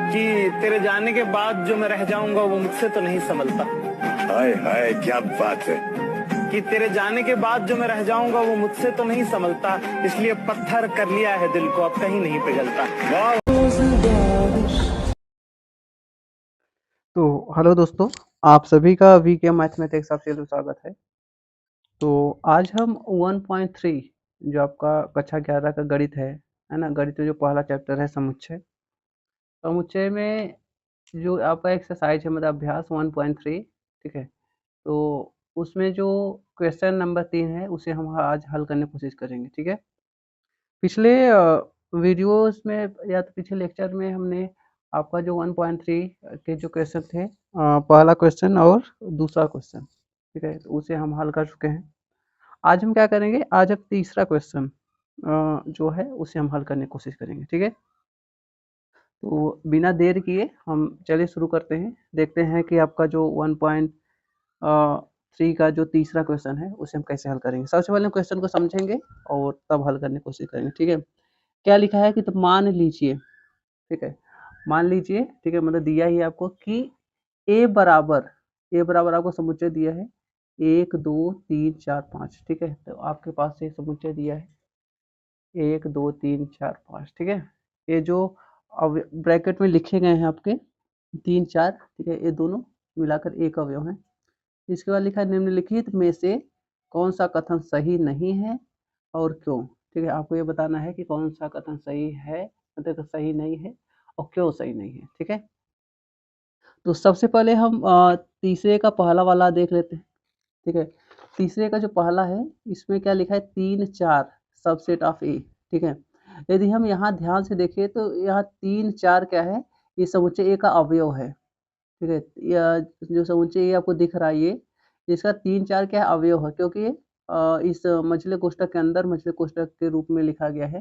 कि तेरे जाने के बाद जो मैं रह जाऊंगा वो मुझसे तो नहीं संभलता। हाय हाय क्या बात है। कि तेरे जाने के बाद जो मैं रह जाऊंगा वो मुझसे तो नहीं संभलता, इसलिए पत्थर कर लिया है दिल को, अब कहीं नहीं पिघलता। वाह। तो हेलो दोस्तों, आप सभी का वीके मैथमेटिक्स आपसे स्वागत है। तो आज हम 1.3 जो आपका कक्षा 11 का गणित है ना, गणित में जो पहला चैप्टर है समुच्चय। समुच्चय में जो आपका एक्सरसाइज है मतलब अभ्यास 1.3, ठीक है। तो उसमें जो क्वेश्चन नंबर 3 है उसे हम आज हल करने की कोशिश करेंगे, ठीक है। पिछले वीडियोस में या तो पिछले लेक्चर में हमने आपका जो 1.3 के जो क्वेश्चन थे, पहला क्वेश्चन और दूसरा क्वेश्चन, ठीक है, तो उसे हम हल कर चुके हैं। आज हम क्या करेंगे, आज अब तीसरा क्वेश्चन जो है उसे हम हल करने की कोशिश करेंगे, ठीक है। तो बिना देर किए हम चलिए शुरू करते हैं, देखते हैं कि आपका जो 1.3 का जो तीसरा क्वेश्चन है उसे हम कैसे हल करेंगे। सबसे पहले हम क्वेश्चन को समझेंगे और तब हल करने की कोशिश करेंगे, ठीक है। क्या लिखा है कि तो मान लीजिए, ठीक है, मान लीजिए, ठीक है, मतलब दिया ही आपको कि ए बराबर आपको समुच्चय दिया है 1 2 3 4 5, ठीक है। तो आपके पास ये समुच्चय दिया है 1 2 3 4 5, ठीक है। ये जो अब ब्रैकेट में लिखे गए हैं आपके 3 4, ठीक है, ये दोनों मिलाकर एक अवयव है। इसके बाद लिखा है निम्नलिखित में से कौन सा कथन सही नहीं है और क्यों, ठीक है। आपको ये बताना है कि कौन सा कथन सही है, मतलब सही नहीं है और क्यों सही नहीं है, ठीक है। तो सबसे पहले हम तीसरे का पहला वाला देख लेते हैं, ठीक है। तीसरे का जो पहला है इसमें क्या लिखा है 3 4 सबसेट ऑफ ए, ठीक है। यदि हम यहाँ ध्यान से देखिए तो यहाँ 3 4 क्या है, ये समुच्चय ए का अवयव है, ठीक है। या जो समुच्चय ये आपको दिख रहा है ये इसका 3 4 क्या है, अवयव है, क्योंकि ये इस मझले कोष्ठक के अंदर मझले कोष्ठक के रूप में लिखा गया है।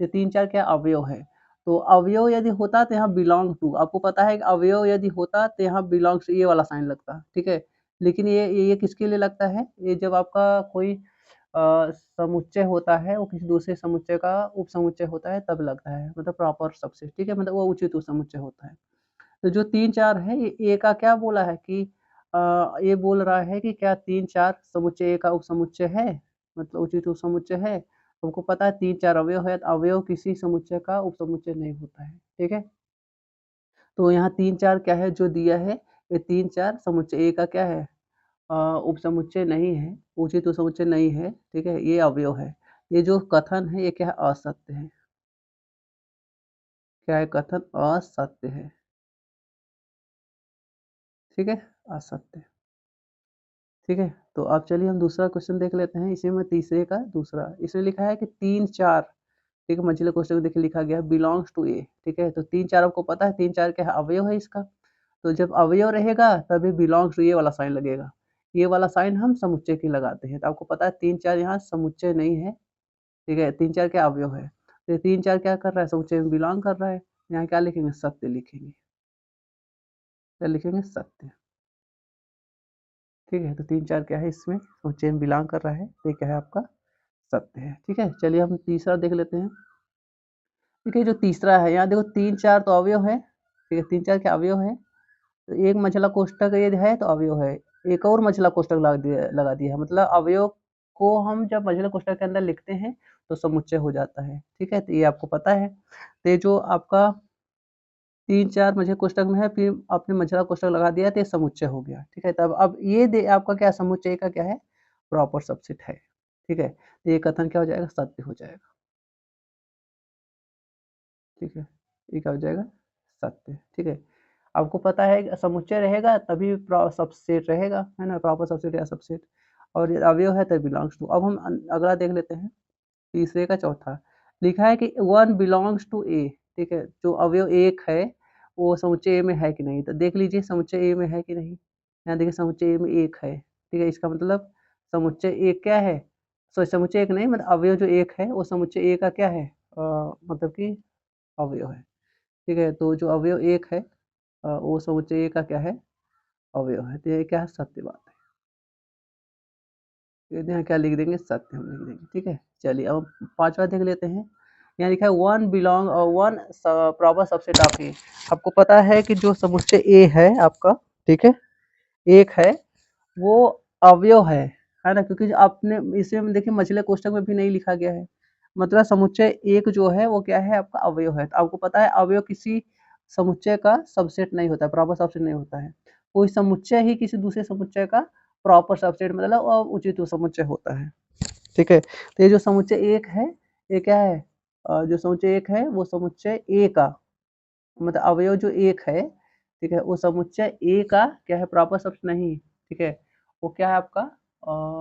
ये 3 4 क्या अवयव है। तो अवयव यदि होता तो यहाँ बिलोंग टू, आपको पता है कि अवयव यदि होता तो यहाँ बिलोंग्स ये वाला साइन लगता, ठीक है। लेकिन ये किसके लिए लगता है, ये जब आपका कोई समुच्चय होता है वो किसी दूसरे समुच्चय का उप समुच्चय होता है तब लगता है, मतलब प्रॉपर सबसे, ठीक है, मतलब वो उचित समुच्चय होता है। तो जो 3 4 है ये ए का क्या बोला है कि ये बोल रहा है कि क्या 3 4 समुच्चय ए का उपसमुच्चय है, मतलब उचित उपसमुच्चय है। हमको पता है 3 4 अवयव है, तो अवयव किसी समुच्चय का उपसमुच्चय नहीं होता है, ठीक है। तो यहाँ 3 4 क्या है जो दिया है, ये 3 4 समुच्चय ए का क्या है, उपसमुच्चय नहीं है, उचित उपसमुच्चय नहीं है, ठीक है, ये अवयव है। ये जो कथन है ये क्या है, असत्य है। क्या है, कथन असत्य है, ठीक है, असत्य, ठीक है। तो अब चलिए हम दूसरा क्वेश्चन देख लेते हैं, इसी में तीसरे का दूसरा, इसमें लिखा है कि 3 4, ठीक है, मझले क्वेश्चन में देखिए लिखा गया है बिलोंग्स टू ए, ठीक है। तो 3 4 आपको पता है 3 4 क्या है, अवयव है इसका। तो जब अवयव रहेगा तभी बिलोंग्स टू ये वाला साइन लगेगा, ये वाला साइन हम समुच्चय की लगाते हैं। तो आपको पता है 3 4 यहाँ समुच्चय नहीं है, ठीक है, 3 4 क्या अवयव है। तो 3 4 क्या कर रहा है, समुच्चय में बिलोंग कर रहा है। यहाँ क्या लिखेंगे, सत्य लिखेंगे, क्या लिखेंगे, सत्य, ठीक है। तो 3 4 क्या है, इसमें समुच्चय में बिलोंग कर रहा है, तो ये क्या है आपका सत्य है, ठीक है। चलिए हम तीसरा देख लेते हैं, ठीक है। जो तीसरा है यहाँ देखो 3 4 तो अवयव है, ठीक है, 3 4 क्या अवयव है। तो एक मझला कोष्ठक यदि है तो अवयव है, एक और मझला कोष्ठक लगा दिया है, मतलब अवयव को हम जब मझला कोष्ठक के अंदर लिखते हैं तो समुच्चय हो जाता है, ठीक है। तो ये आपको पता है। तो ये जो आपका 3 4 मझले कोष्ठक में है, फिर आपने मझला कोष्ठक लगा दिया तो ये समुच्चय हो गया, ठीक है। तब अब ये आपका क्या समुच्चय का क्या है, प्रॉपर सबसेट है, ठीक है। तो ये कथन क्या हो जाएगा, सत्य हो जाएगा, ठीक है। ये क्या हो जाएगा, सत्य, ठीक है। आपको पता है समुच्चय रहेगा तभी सबसेट रहेगा, है ना, प्रॉपर सबसेट या सबसेट, और ये अवयव है तब बिलोंग्स टू। अब हम अगला देख लेते हैं, तीसरे का चौथा लिखा है कि वन बिलोंग्स टू ए, ठीक है। जो अवयव एक है वो समुच्चय ए में है कि नहीं, तो देख लीजिए समुच्चय ए में है कि नहीं। यहाँ देखिए समुच्चय ए में एक है, ठीक है, इसका मतलब समुच्चय एक क्या है, सॉरी समुच्चय एक नहीं, मतलब अवयव जो एक है वो समुच्चय ए का क्या है, मतलब कि अवयव है, ठीक है। तो जो अवयव एक है वो समुच्चय का क्या है, अवयव है, तो ये क्या है, सत्य बात है। ये यहाँ क्या लिख देंगे, सत्य हम लिख देंगे, ठीक है। चलिए अब पांचवा देख लेते हैं, यहाँ लिखा है वन प्रॉपर सबसेट ऑफ ए। आपको पता है कि जो समुच्चय ए है आपका, ठीक है, एक है, वो अवयव है ना, क्योंकि जो आपने इसमें देखिए मछले कोष्टक में भी नहीं लिखा गया है, मतलब समुच्चय एक जो है वो क्या है आपका अवयव है। तो आपको पता है अवयव किसी समुच्चय का सबसेट नहीं होता है, प्रॉपर सबसेट नहीं होता है। कोई समुच्चय ही किसी दूसरे समुच्चय का प्रॉपर सबसेट मतलब उचित समुच्चय होता है, ठीक है। तो ये जो समुच्चय एक है, ये क्या है, जो समुच्चय एक है वो समुच्चय ए का मतलब अवयव जो एक है, ठीक है, वो समुच्चय ए का क्या है प्रॉपर सबसेट नहीं, ठीक है, वो क्या है आपका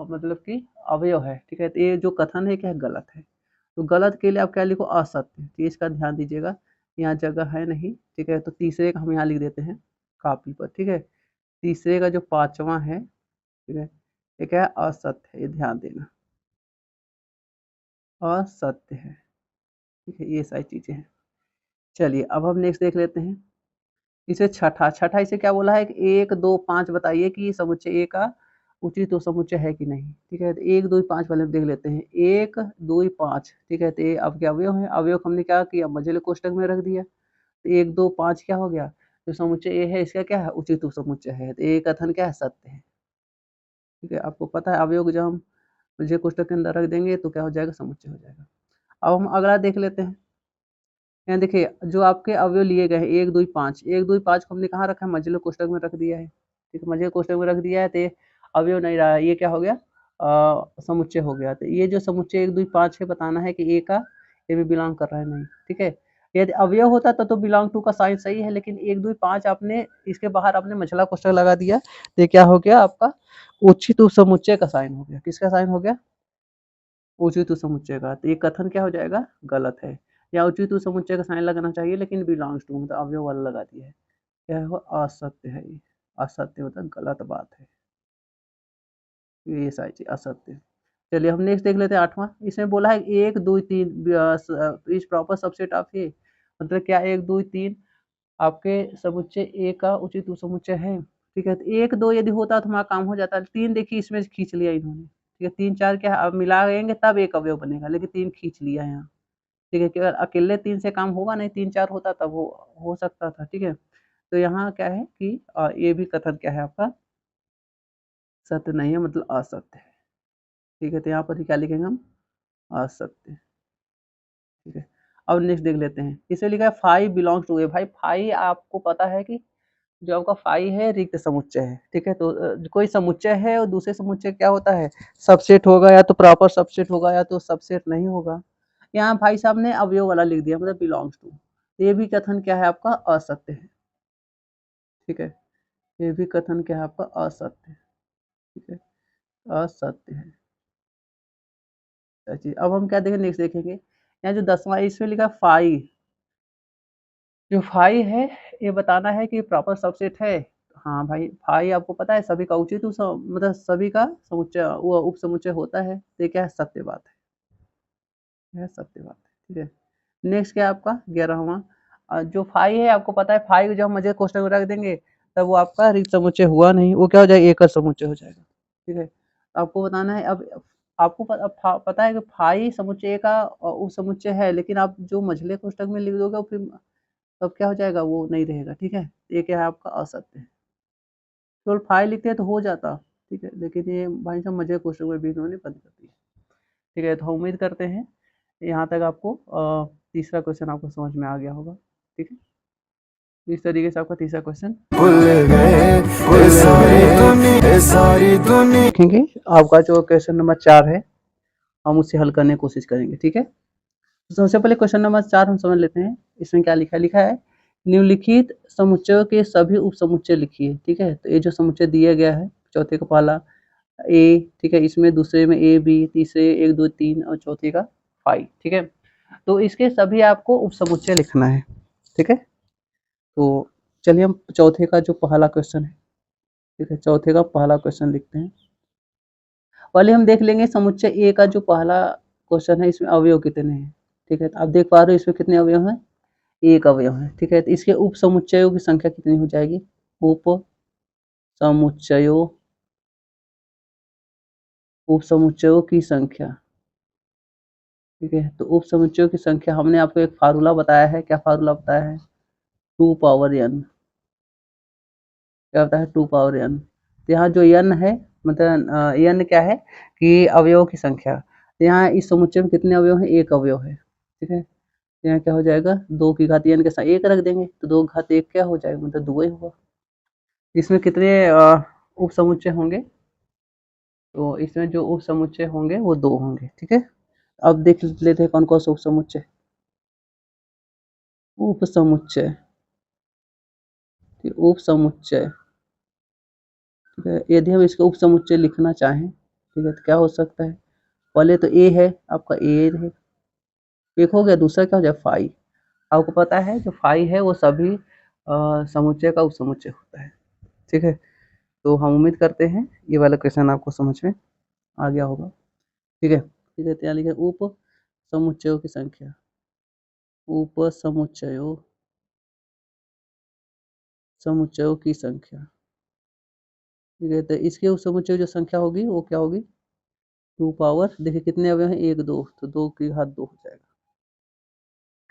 मतलब कि अवयव है, ठीक है। तो ये जो कथन है क्या है गलत है। तो गलत के लिए आप क्या लिखो असत्य, तो इसका ध्यान दीजिएगा, यहाँ जगह है नहीं, ठीक है। तो तीसरे का हम यहाँ लिख देते हैं कॉपी पर, ठीक है। तीसरे का जो पांचवा है, ठीक है, ये क्या है असत्य है, ये ध्यान देना असत्य है, ठीक है। ये सारी चीजें हैं। चलिए अब हम नेक्स्ट देख लेते हैं। इसे छठा इसे क्या बोला है कि 1 2 5 बताइए कि समुच्चय ए का उचित तो समुच्चय है कि नहीं, ठीक है। तो 1 2 5 वाले देख लेते हैं, 1 2 5, ठीक है। तो ये अब क्या अवयव है, अवयव हमने क्या किया मझले कोष्टक में रख दिया। तो 1 2 5 क्या हो गया, जो समुच्चय ए है इसका क्या है उचित समुच्चय है, तो ए कथन क्या है सत्य है, ठीक है। आपको पता है अवयव जब हम मझले कोष्टक के अंदर रख देंगे तो क्या हो जाएगा समुच्चय हो जाएगा। अब हम अगला देख लेते हैं। यहाँ देखिए जो आपके अवयव लिए गए हैं 1 2 5, 1 2 5 को हमने कहाँ रखा है मझले कोष्टक में रख दिया है, ठीक है। मझले कोष्टक में रख दिया है तो ये अवयव नहीं रहा, ये क्या हो गया समुच्चय हो गया। तो ये जो समुच्चय 1 2 5 है बताना है कि ए का ए में बिलोंग कर रहा है नहीं, ठीक है। यदि अवयव होता तो बिलोंग टू का साइन सही है, लेकिन 1 2 5 आपने इसके बाहर आपने मझला कोष्टक लगा दिया, तो ये क्या हो गया आपका उचित समुच्चय का साइन हो गया। किसका साइन हो गया उचित समुच्चय का। तो ये कथन क्या हो जाएगा गलत है, या उचित समुच्चय का साइन लगाना चाहिए लेकिन बिलोंग्स टू मतलब अवयव वाला लगा दिया है, क्या है वो असत्य है। ये असत्य मतलब गलत बात है, ये सारी चीज असत्य। चलिए हम नेक्स्ट देख लेते हैं 8वां। इसमें बोला है 1 2 3 इज प्रॉपर सबसेट ऑफ ए, मतलब क्या 1 2 3 आपके समुच्चय ए का उचित समुच्चय है, ठीक है। तो 1 2 यदि होता तो हमारा काम हो जाता, 3 देखिए इसमें खींच लिया इन्होंने, ठीक है। 3 4 क्या है अब मिला देंगे तब एक अवयव बनेगा, लेकिन 3 खींच लिया यहाँ, ठीक है। कि अगर अकेले 3 से काम होगा नहीं, 3 4 होता तब वो हो सकता था, ठीक है। तो यहाँ क्या है कि ये भी कथन क्या है आपका सत्य नहीं है, मतलब असत्य है, ठीक है। तो यहाँ पर क्या लिखेंगे हम असत्य, ठीक है। अब नेक्स्ट देख लेते हैं। इसे लिखा है फाइव बिलोंग्स टू ए। भाई फाइव आपको पता है कि जो आपका फाइव है रिक्त समुच्चय है, ठीक है। तो कोई समुच्चय है और दूसरे समुच्चय क्या होता है सबसेट होगा, या तो प्रॉपर सबसेट होगा या तो सबसेट नहीं होगा। यहाँ भाई साहब ने अवयव वाला लिख दिया मतलब बिलोंग्स टू, ये भी कथन क्या है आपका असत्य है, ठीक है। ये भी कथन क्या है आपका असत्य है, ठीक है, असत्य है। चलिए अब हम क्या देखेंगे नेक्स्ट देखेंगे। यहाँ जो 10वां इसमें लिखा है फाइव, जो फाइव है ये बताना है कि प्रॉपर सबसेट है। हाँ भाई फाइव आपको पता है सभी का उचित मतलब सभी का समुच्चय वो उप समुच्चय होता है, तो ये क्या है सत्य बात है, यह सत्य बात है, ठीक है। नेक्स्ट क्या है आपका 11वां। जो फाइव है आपको पता है फाइव जब हम मजे क्वेश्चन में रख देंगे तब वो आपका रिक्त समुच्चय हुआ नहीं, वो क्या हो जाएगा एकल समुच्चय हो जाएगा, ठीक है। आपको बताना है अब आपको पता है कि फाइव समुच्चय का उप समुच्चय है, लेकिन आप जो मझले कोष्टक में लिख दोगे फिर तब क्या हो जाएगा वो नहीं रहेगा, ठीक है। ये क्या है आपका असत्य है। केवल फाइव लिखते हैं तो हो जाता, ठीक है, लेकिन ये भाई साहब मजे कोष्टक में भी इन्होंने बंद कर दिया, ठीक है। तो हम उम्मीद करते हैं यहाँ तक आपको तीसरा क्वेश्चन आपको समझ में आ गया होगा, ठीक है। तो इस तरीके से आपका तीसरा क्वेश्चन देखेंगे। आपका जो क्वेश्चन नंबर 4 है हम उसे हल करने की कोशिश करेंगे, ठीक है। तो सबसे पहले क्वेश्चन नंबर 4 हम समझ लेते हैं। इसमें क्या लिखा है निम्नलिखित समुच्चयों के सभी उप समुच्चय लिखिए, ठीक है। तो ये जो समुच्चय दिया गया है चौथे का पहला ए, ठीक है, इसमें दूसरे में ए बी, तीसरे 1 2 3 और चौथे का 5, ठीक है। तो इसके सभी आपको उप समुच्चय लिखना है, ठीक है। तो चलिए हम चौथे का जो पहला क्वेश्चन है, ठीक है, चौथे का पहला क्वेश्चन लिखते हैं। पहले हम देख लेंगे समुच्चय ए का जो पहला क्वेश्चन है इसमें अवयव कितने हैं, ठीक है। तो आप देख पा रहे हो इसमें कितने अवयव हैं, एक अवयव है, ठीक है। तो इसके उप समुच्चयों की संख्या कितनी हो जाएगी, उप समुच्चयों की संख्या, ठीक है। तो उप समुच्चयों की संख्या हमने आपको एक फार्मूला बताया है। क्या फार्मूला बताया है? 2 पावर n। क्या होता है? 2 पावर n। तो यहाँ जो n है मतलब n क्या है कि अवयवों की संख्या। तो यहाँ इस समुच्चय में कितने अवयव हैं? एक अवयव है। ठीक है। तो यहाँ क्या हो जाएगा? 2 की घात n के साथ 1 रख देंगे तो 2 की घात 1 क्या हो जाएगा? मतलब 2 ही होगा। इसमें कितने उप समुच्चय होंगे? तो इसमें जो उप समुच्चय होंगे वो 2 होंगे। ठीक है। अब देख लेते हैं कौन कौन से उप समुच्चय। उप समुच्चय, उप समुच्चय। ठीक है। यदि हम इसका उप समुच्चय लिखना चाहें, ठीक है, तो क्या हो सकता है? पहले तो ए है आपका, ए है, एक हो गया। दूसरा क्या हो जाए? फाई। आपको पता है जो फाई है वो सभी समुच्चय का उप समुच्चय होता है। ठीक है। तो हम उम्मीद करते हैं ये वाला क्वेश्चन आपको समझ में आ गया होगा। ठीक है। ठीक है। तो यहाँ लिखे उप समुच्चयों की संख्या। उप समुच्चयों समुच्चयों की संख्या। ठीक है। तो इसके उप समुच्चय जो संख्या होगी वो क्या होगी? 2 पावर, देखिए कितने अवयव हैं? 1 2, तो 2 की घात 2 हो जाएगा।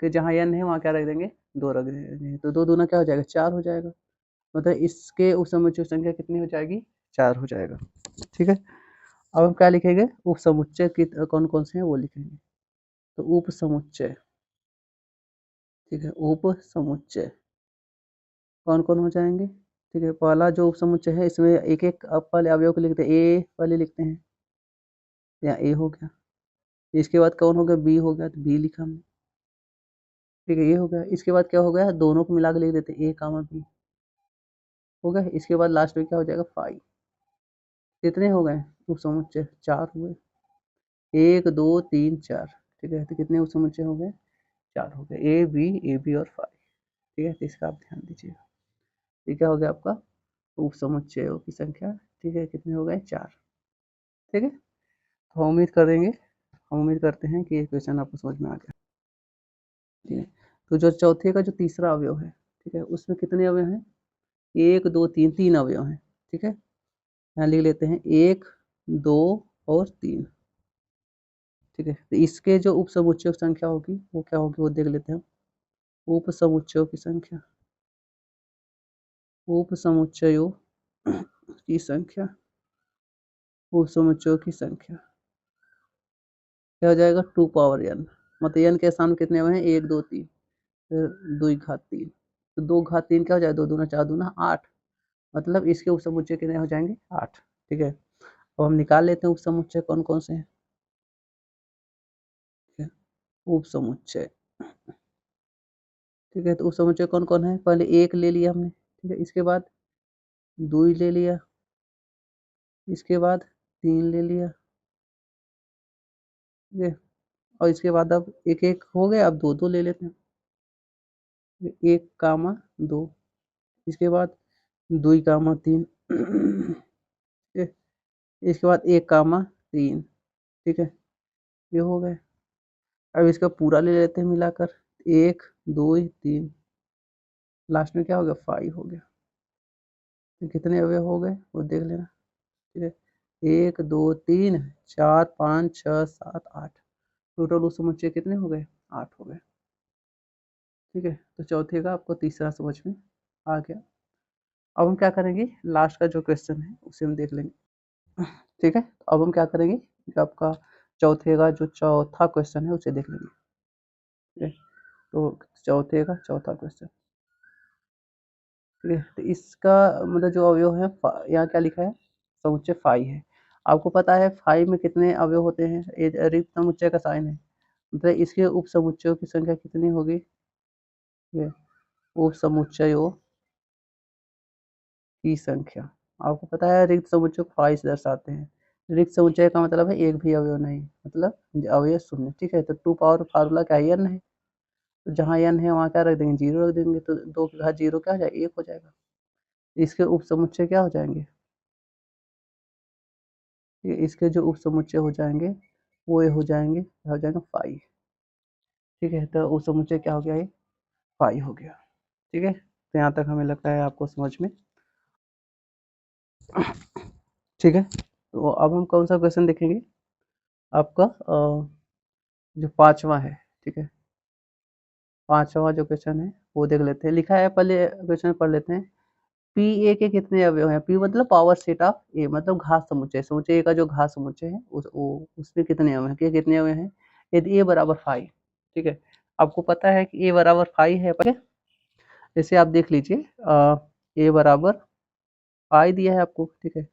कि जहाँ n है वहाँ क्या रख देंगे? 2 रख देंगे। तो 2 दूना क्या हो जाएगा? 4 हो जाएगा। मतलब इसके उप समुच्चय संख्या कितनी हो जाएगी? 4 हो जाएगा। ठीक है। अब हम क्या लिखेंगे? उप समुच्चय की कौन कौन से हैं वो लिखेंगे। तो उप समुच्चय, ठीक है, उप समुच्चय कौन कौन हो जाएंगे? ठीक है। पहला जो उप समुच्चय है इसमें एक एक अब पहले अवयव को लिखते हैं। ए पहले लिखते हैं, या ए हो गया। इसके बाद कौन हो गया? बी हो गया, तो बी लिखा हमने। ठीक है, ये हो गया। इसके बाद क्या हो गया? दोनों को मिला के लिख देते हैं, ए कामा बी हो गया। इसके बाद लास्ट में क्या हो जाएगा? फाइव। कितने हो गए उप समुच्चय? 4 हुए। 1 2 3 4। ठीक है। तो कितने उप समुच्चय हो गए? 4 हो गए। ए बी और फाइव। ठीक है। तो इसका आप ध्यान दीजिएगा। ये क्या हो गया आपका? उप समुच्चयों की संख्या। ठीक है। कितने हो गए? 4। ठीक है। तो हम उम्मीद करते हैं कि ये क्वेश्चन आपको समझ में आ गया। ठीक है। तो जो चौथे का जो तीसरा अवयव है, ठीक है, उसमें कितने अवयव हैं? 1 2 3, 3 अवयव हैं। ठीक है। यहाँ लिख लेते हैं 1 2 और 3। ठीक है। तो इसके जो उप समुच्चयों की संख्या होगी वो क्या होगी वो देख लेते हैं। उप समुच्चयों की संख्या। उप समुच्चयों की संख्या। उप समुच्चयों की संख्या क्या हो जाएगा? 2 पावर n। मतलब n के स्थान में कितने हुए हैं? 1 2 3, फिर 2 घात 3। तो 2 घात 3 क्या हो जाएगा? 2 दूना 4 दूना 8। मतलब इसके उप समुच्चय कितने हो जाएंगे? 8। ठीक है। अब हम निकाल लेते हैं उप समुच्चय कौन कौन से हैं। ठीक है। उप समुच्चय, ठीक है। तो उप समुच्चय कौन कौन है? पहले 1 ले लिया हमने। ठीक है। इसके बाद 2 ले लिया। इसके बाद 3 ले लिया। ठीक है। और इसके बाद अब एक एक हो गया, अब 2 2 ले लेते हैं। 1 कामा 2। इसके बाद 2 कामा 3। इसके बाद 1 कामा 3। ठीक है। ये हो गए। अब इसका पूरा ले लेते हैं मिलाकर। 1 2 3, लास्ट में क्या हो गया? 5 हो गया। तो कितने अवयव हो गए वो देख लेना। ठीक है। 1 2 3 4 5 6 7 8। टोटल उस समुच्चय कितने हो गए? 8 हो गए। ठीक है। तो चौथे का आपको तीसरा समझ में आ गया। अब हम क्या करेंगे? लास्ट का जो क्वेश्चन है उसे हम देख लेंगे। ठीक है। अब हम क्या करेंगे? जो आपका चौथे का जो चौथा क्वेश्चन है उसे देख लेंगे। ठीक है। तो चौथे का चौथा क्वेश्चन। ठीक है। तो इसका मतलब जो अवयव है यहाँ क्या लिखा है? समुच्चय फाई है। आपको पता है फाई में कितने अवयव होते हैं? ये रिक्त समुच्चय का साइन है। मतलब इसके उप समुच्चयों की संख्या कितनी होगी? ये उप समुच्चयों की संख्या। आपको पता है रिक्त समुच्चय को फाई से दर्शाते हैं। रिक्त समुच्चय का मतलब है एक भी अवयव नहीं, मतलब अवयव शून्य। ठीक है। तो 2 पावर फार्मूला क्या है? n है। तो जहाँ n है वहाँ क्या रख देंगे? 0 रख देंगे। तो 2 की घात 0 क्या हो जाएगा? 1 हो जाएगा। इसके उप समुच्चय क्या हो जाएंगे? इसके जो उप समुच्चय हो जाएंगे वो ये हो जाएंगे 5। ठीक है। तो उप समुच्चय क्या हो गया? ये 5 हो गया। ठीक है। तो यहाँ तक हमें लगता है आपको समझ में। ठीक है। तो अब हम कौन सा क्वेश्चन देखेंगे? आपका जो पांचवा है, ठीक है, पांचवा जो क्वेश्चन है वो देख लेते हैं। लिखा है, पहले क्वेश्चन पढ़ लेते हैं। पी ए के कितने अवयव हैं? पी मतलब पावर सेट ऑफ ए, मतलब घात समुच्चय, समुच्चय ए का जो घात समुच्चय है उसमें कितने अवयव हैं? के कितने अवयव हैं? यदि ए बराबर 5, ठीक है, आपको पता है कि ए बराबर 5 है, पर जैसे आप देख लीजिए, ए बराबर 5 दिया है आपको, ठीक है,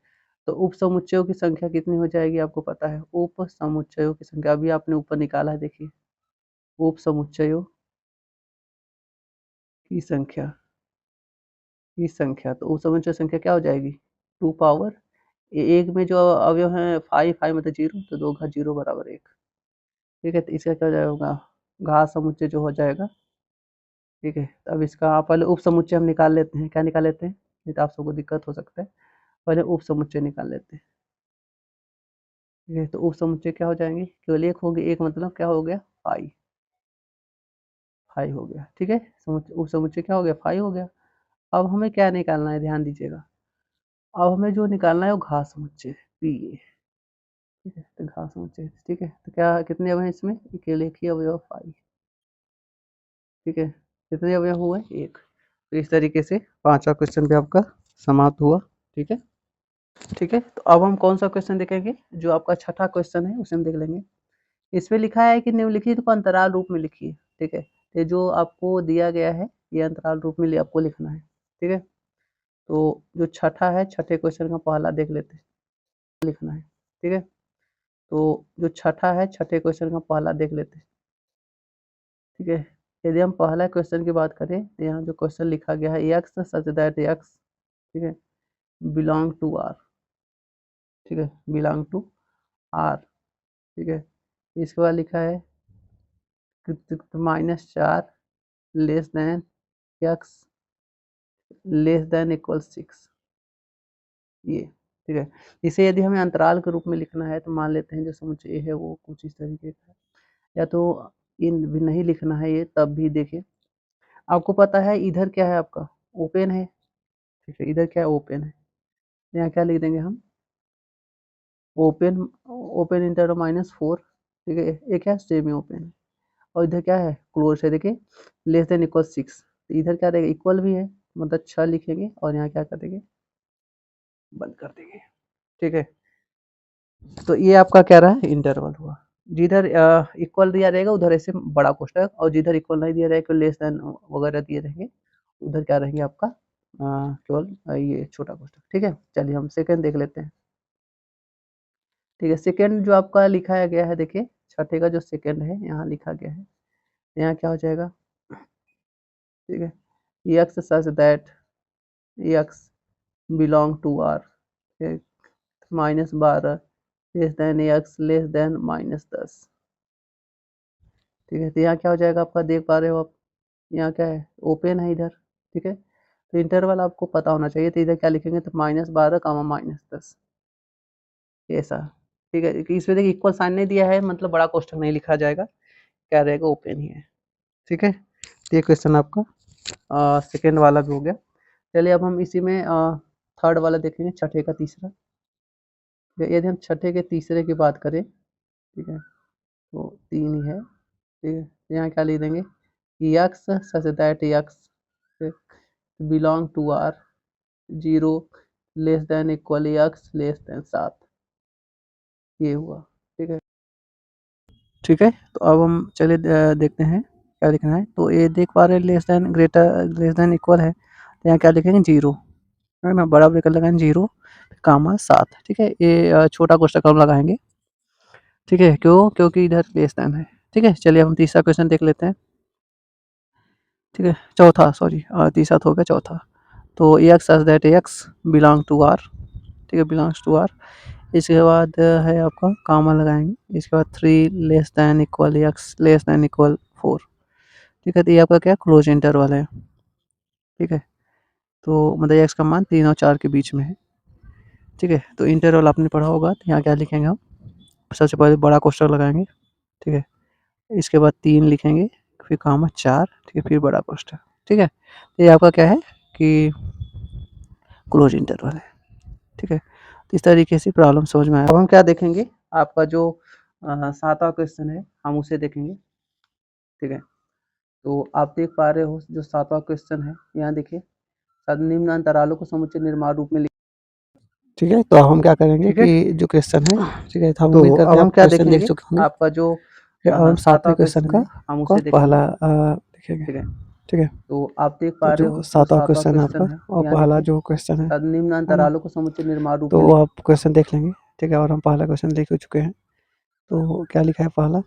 तो उप समुच्चयों की संख्या कितनी हो जाएगी आपको पता है। उप समुच्चयों की संख्या अभी आपने ऊपर निकाला है, देखिए, उप समुच्चयों की संख्या, तो उप समुच्चय संख्या क्या हो जाएगी? 2 पावर एक में जो अवयव है 5, 5 मतलब 0, तो 2 घात 0 बराबर 1, ठीक है, तो इसका क्या हो जाएगा? घात समुच्चय जो हो जाएगा, ठीक है। तो अब इसका पहले उप समुच्चय हम निकाल लेते हैं। क्या निकाल लेते हैं? नहीं तो आप सबको दिक्कत हो सकता है। पहले उप समुच्चय निकाल लेते हैं, ठीक है। तो उप समुच्चय क्या हो जाएंगे? केवल एक होगी, एक मतलब क्या हो गया? 5, 5 हो गया, ठीक है। उप समुच्चय क्या हो गया? 5 हो गया। अब हमें क्या निकालना है, ध्यान दीजिएगा। अब हमें जो निकालना है वो घात समुच्चय पी ए, ठीक है, तो घात समुच्चय, ठीक है। तो क्या कितने अवयव हैं इसमें? केवल एक ही अवयव 5, ठीक है। कितने अवयव हुए? एक। तो इस तरीके से पांचवा क्वेश्चन भी आपका समाप्त हुआ, ठीक है, ठीक है। तो अब हम कौन सा क्वेश्चन देखेंगे? जो आपका छठा क्वेश्चन है उसे हम देख लेंगे। इसमें लिखा है कि निम्नलिखित को अंतराल रूप में लिखिए, ठीक है। ये जो आपको दिया गया है ये अंतराल रूप में आपको लिखना है, ठीक है। तो जो छठा है, छठे क्वेश्चन का पहला देख लेते हैं, लिखना है, ठीक है। तो जो छठा है, छठे क्वेश्चन का पहला देख लेते हैं, ठीक है। यदि हम पहला क्वेश्चन की बात करें तो यहाँ जो क्वेश्चन लिखा गया है, एक्स सच दैट एक्स, ठीक है, बिलोंग टू आर, ठीक है, बिलोंग टू आर, ठीक है। इसके बाद लिखा है -4 less than x less than equal 6, ये, ठीक है। इसे यदि हमें अंतराल के रूप में लिखना है तो मान लेते हैं जो समुच्चय ए है वो कुछ इस तरीके का है, या तो इन भी नहीं लिखना है ये, तब भी देखिए, आपको पता है इधर क्या है आपका? ओपन है, ठीक है, इधर क्या है? ओपन है। यहाँ क्या लिख देंगे हम? ओपन, ओपन इंटर -4, ठीक है, एक है सेमी ओपन है, और इधर क्या है? क्लोज है, देखिए, लेस देन इक्वल 6, तो इधर क्या रहेगा? इक्वल भी है, मतलब 6 लिखेंगे और यहाँ क्या कर देंगे? बंद कर देंगे, ठीक है। तो ये आपका क्या रहा? इंटरवल हुआ। जिधर इक्वल दिया रहेगा उधर ऐसे बड़ा कोष्टक, और जिधर इक्वल नहीं दिया रहेगा, लेस देन वगैरह दिए रहेंगे, उधर क्या रहेंगे आपका? केवल ये छोटा कोष्टक, ठीक है। चलिए हम सेकंड देख लेते हैं, ठीक है। सेकंड जो आपका लिखाया गया है, देखिए, छठे का जो सेकंड है यहाँ लिखा गया है, यहाँ क्या हो जाएगा? ठीक है, x such that x belong to R, -12 less than x less than -10, ठीक है। तो यहाँ क्या हो जाएगा आपका? देख पा रहे हो आप, यहाँ क्या है? ओपन है इधर, ठीक है। तो इंटरवल आपको पता होना चाहिए, तो इधर क्या लिखेंगे? तो -12 -10, ऐसा, ठीक है। कि इसमें देखिए इक्वल साइन नहीं दिया है, मतलब बड़ा कोष्टक नहीं लिखा जाएगा, क्या रहेगा? ओपन ही है, ठीक है। तो ये क्वेश्चन आपका सेकेंड वाला भी हो गया। चलिए अब हम इसी में थर्ड वाला देखेंगे, छठे का तीसरा। यदि हम छठे के तीसरे की बात करें, ठीक है, तो 3 ही है, ठीक है। तो यहाँ क्या लिख देंगे? X such that x belong to R 0 less than equal x less than 7, ये हुआ, ठीक है, ठीक है। तो अब हम चलिए देखते हैं क्या लिखना है। तो ये देख पा रहे हैं less than greater less than equal है, तो यहाँ क्या लिखेंगे? 0, है ना, बड़ा ब्रेकर लगाएंगे 0 कामा 7, ठीक है। ये छोटा कोष्टक हम लगाएंगे, ठीक है, क्यों? क्योंकि इधर लेस देन है, ठीक है। चलिए हम तीसरा क्वेश्चन देख लेते हैं, ठीक है, चौथा, सॉरी, तीसरा तो हो गया, चौथा। तो x such that x belong to R, ठीक है, बिलोंग्स टू आर। इसके बाद है आपका कामा लगाएंगे, इसके बाद 3 less than equal x less than equal 4, ठीक है। तो ये आपका क्या? क्लोज इंटरवल है, ठीक है। तो मतलब एक्स का मान 3 और 4 के बीच में है, ठीक है। तो इंटरवल आपने पढ़ा होगा, तो यहाँ क्या लिखेंगे हम? सबसे पहले बड़ा कोष्टक लगाएंगे, ठीक है, इसके बाद 3 लिखेंगे, फिर कामा 4, ठीक है, फिर बड़ा कोष्टक, ठीक है। तो ये आपका क्या है कि क्लोज इंटरवल है, ठीक है। तो इस तरीके से प्रॉब्लम समझ में आया। अब हम क्या देखेंगे? आपका जो सातवां क्वेश्चन है, हम उसे देखेंगे। ठीक है, तो आप देख पा रहे हो जो सातवां क्वेश्चन है, यहाँ देखिए निम्न अंतरालों को समुच्चय निर्माण रूप में। ठीक है, तो अब हम क्या करेंगे कि जो क्वेश्चन है, ठीक है, तो हम उम्मीद करते हैं आप क्वेश्चन देख चुके होंगे। आपका जो अब हम सातवें क्वेश्चन का हम उसे पहला देखेंगे। ठीक है, ठीक है, तो आप देख पा रहे हो सातवां क्वेश्चन है आपका, और पहला जो क्वेश्चन है निम्न अंतरालों को समुच्चय निर्माण रूप में, तो आप क्वेश्चन देख लेंगे। ठीक है, और हम पहला क्वेश्चन देख चुके हैं। तो क्या लिखा है, पहला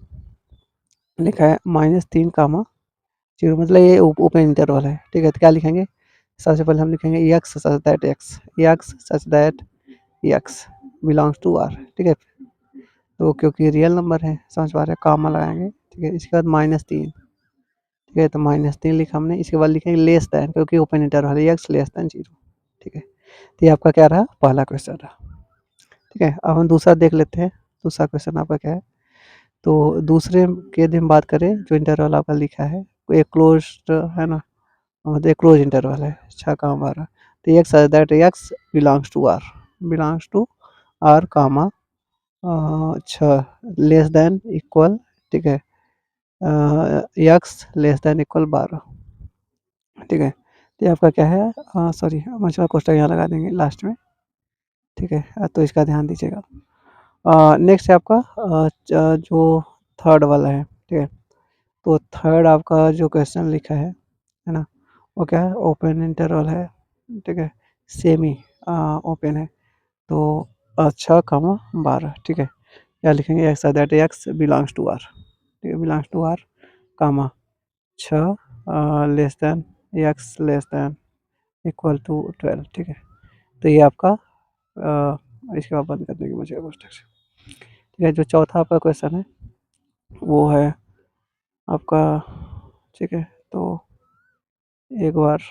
लिखा है -3, मतलब ये ओपन इंटरवल है। ठीक है, तो क्या लिखेंगे, सबसे पहले हम लिखेंगे x such that x belongs to r। ठीक है, तो क्योंकि रियल नंबर है, समझ पा रहे हैं, कामा लगाएंगे। ठीक है, इसके बाद -3। ठीक है, तो -3 लिखा हमने। इसके बाद लिखेंगे लेस दैन, क्योंकि ओपन इंटरवल है, x लेस दैन 0। ठीक है, तो ये आपका क्या रहा, पहला क्वेश्चन रहा। ठीक है, अब हम दूसरा देख लेते हैं। दूसरा क्वेश्चन आपका क्या है, तो दूसरे के यदि हम बात करें, जो इंटरवल आपका लिखा है एक क्लोज है ना, मतलब एक क्लोज इंटरवल है 6, 12। तो x that x belongs to r comma 6 less than equal. ठीक है, x लेस देन इक्वल 12। ठीक है, तो ये आपका क्या है, सॉरी मछला कोष्टक यहाँ लगा देंगे लास्ट में। ठीक है, तो इसका ध्यान दीजिएगा। नेक्स्ट है आपका जो थर्ड वाला है। ठीक है, तो थर्ड आपका जो क्वेश्चन लिखा है ना, वो क्या है, ओपन इंटरवल है। ठीक है, सेमी ओपन है, तो 6, 12। ठीक है, क्या लिखेंगे, x that x belongs to R. ठीक है, belongs to R comma 6 less than x less than equal to 12। ठीक है, तो ये आपका इसके बाद बंद कर देंगे मुझे कोष्टक से। ठीक है, जो चौथा आपका क्वेश्चन है वो है आपका। ठीक है, तो एक बार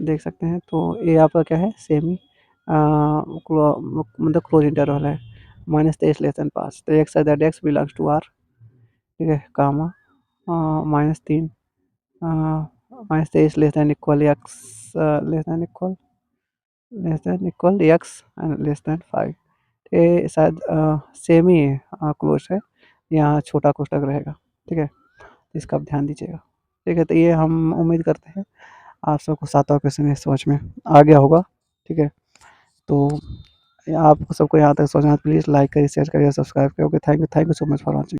देख सकते हैं, तो ये आपका क्या है, सेमी मतलब क्लोज इंटरवल है, -23 लेस देन 5। तो x that x belongs to R. ठीक है, comma -3 -23 less than equal x less than equal x and less than 5। ये शायद सेम ही क्लोज है, यहाँ छोटा कोष्टक रहेगा। ठीक है, इसका आप ध्यान दीजिएगा। ठीक है, तो ये हम उम्मीद करते हैं आप सबको सातवां क्वेश्चन इस समझ में आ गया होगा। ठीक है, तो आप सबको यहाँ तक समझ में, प्लीज़ लाइक करिए, शेयर करिए, सब्सक्राइब करिए। Okay, thank you so much for watching.